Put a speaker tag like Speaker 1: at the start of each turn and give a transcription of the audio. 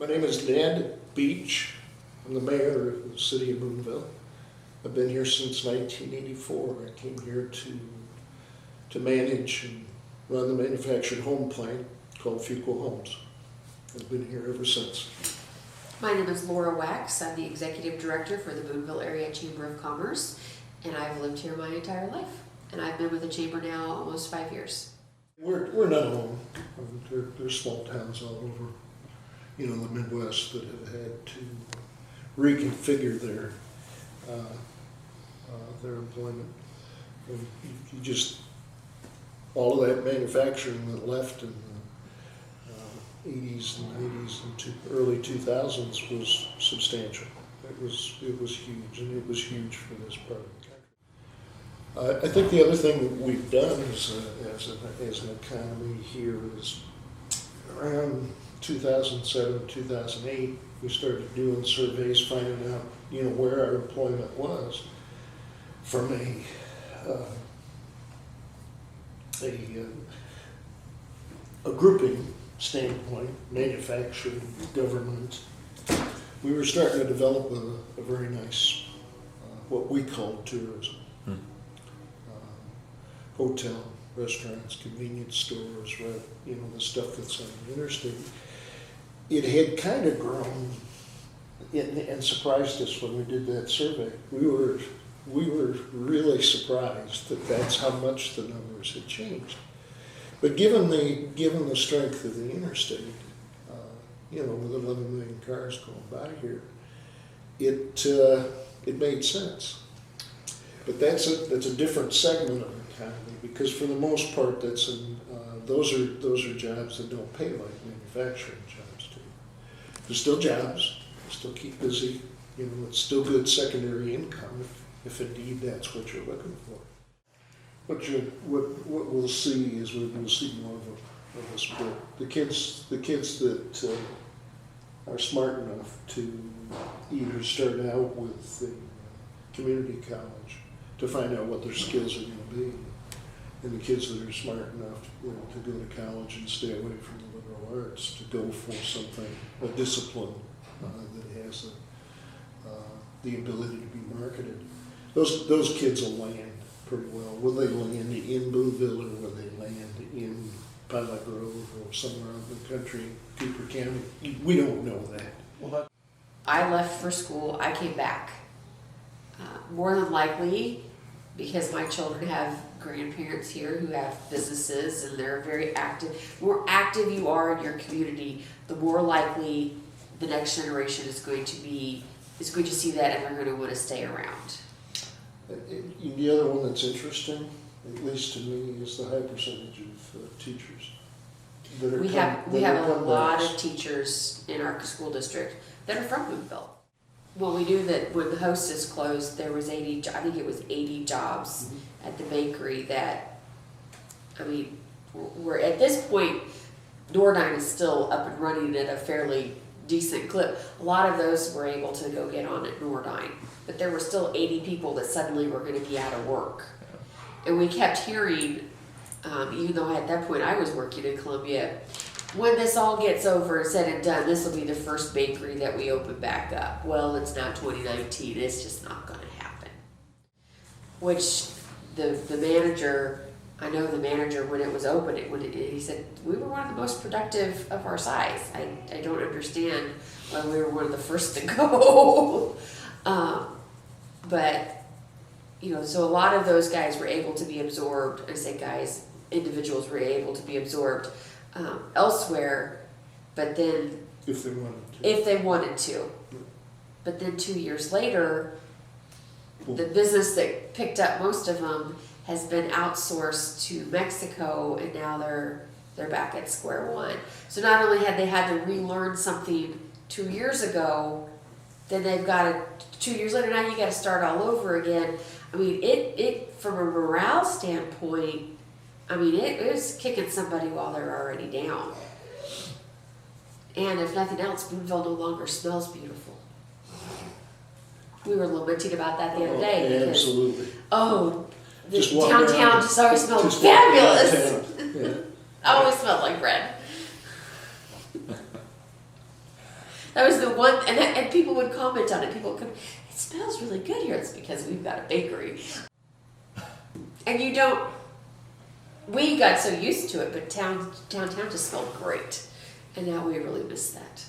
Speaker 1: My name is Ned Beach. I'm the mayor of the city of Boonville. I've been here since 1984. I came here to manage and run the manufactured home plant called Fuqua Homes. I've been here ever since.
Speaker 2: My name is Laura Wax. I'm the executive director for the Boonville Area Chamber of Commerce, and I've lived here my entire life. And I've been with the chamber now almost 5 years.
Speaker 1: We're not alone. There's small towns all over, the Midwest that have had to reconfigure their employment. And you just all of that manufacturing that left in the 80s and 80s and early 2000s was substantial. It was huge, and it was huge for this part of the country. I think the other thing that we've done as an economy here is around 2007, 2008, we started doing surveys, finding out, where our employment was from a grouping standpoint, manufacturing, government. We were starting to develop a very nice, what we call tourism. Hotel, restaurants, convenience stores, the stuff that's on the interstate. It had kind of grown and surprised us when we did that survey. We were really surprised that that's how much the numbers had changed. But given the strength of the interstate, with 11 million cars going by here, it made sense. But that's a different segment of the economy, because for the most part, those are jobs that don't pay like manufacturing jobs do. There's still jobs, still keep busy. It's still good secondary income if indeed that's what you're looking for. What we'll see is we'll see more of a split. The kids that are smart enough to either start out with the community college to find out what their skills are going to be, and the kids that are smart enough to go to college and stay away from the liberal arts to go for something, a discipline that has the ability to be marketed. Those kids will land pretty well. Will they land in Boonville, or will they land in Pilot Grove or somewhere out in the country, Cooper County? We don't know that.
Speaker 2: I left for school, I came back. More than likely, because my children have grandparents here who have businesses and they're very active. The more active you are in your community, the more likely the next generation is going to see that, and they're going to want to stay around.
Speaker 1: The other one that's interesting, at least to me, is the high percentage of teachers that are
Speaker 2: We have a lot of teachers in our school district that are from Boonville. Well, we knew that when the Hostess closed, there was 80 jobs at the bakery we're at this point, Nordine is still up and running at a fairly decent clip. A lot of those were able to go get on at Nordine, but there were still 80 people that suddenly were going to be out of work. And we kept hearing, even though at that point I was working in Columbia, when this all gets over and said and done, this will be the first bakery that we open back up. Well, it's now 2019. It's just not going to happen. Which the manager, I know the manager when it was open, he said, we were one of the most productive of our size. I don't understand why we were one of the first to go. But, so a lot of those guys were able to be absorbed. I say guys, individuals were able to be absorbed elsewhere, but then
Speaker 1: if they wanted to.
Speaker 2: But then 2 years later, the business that picked up most of them has been outsourced to Mexico, and now they're back at square one. So not only had they had to relearn something 2 years ago, then they've got to 2 years later, now you got to start all over again. It from a morale standpoint, it was kicking somebody while they're already down. And if nothing else, Boonville no longer smells beautiful. We were lamenting about that the other day.
Speaker 1: Yeah,
Speaker 2: because,
Speaker 1: absolutely.
Speaker 2: The downtown just always smelled fabulous.
Speaker 1: Yeah.
Speaker 2: Always smelled like bread. That was the one, and people would comment on it. People would come, it smells really good here. It's because we've got a bakery. And you don't, we got so used to it, but downtown just smelled great. And now we really miss that.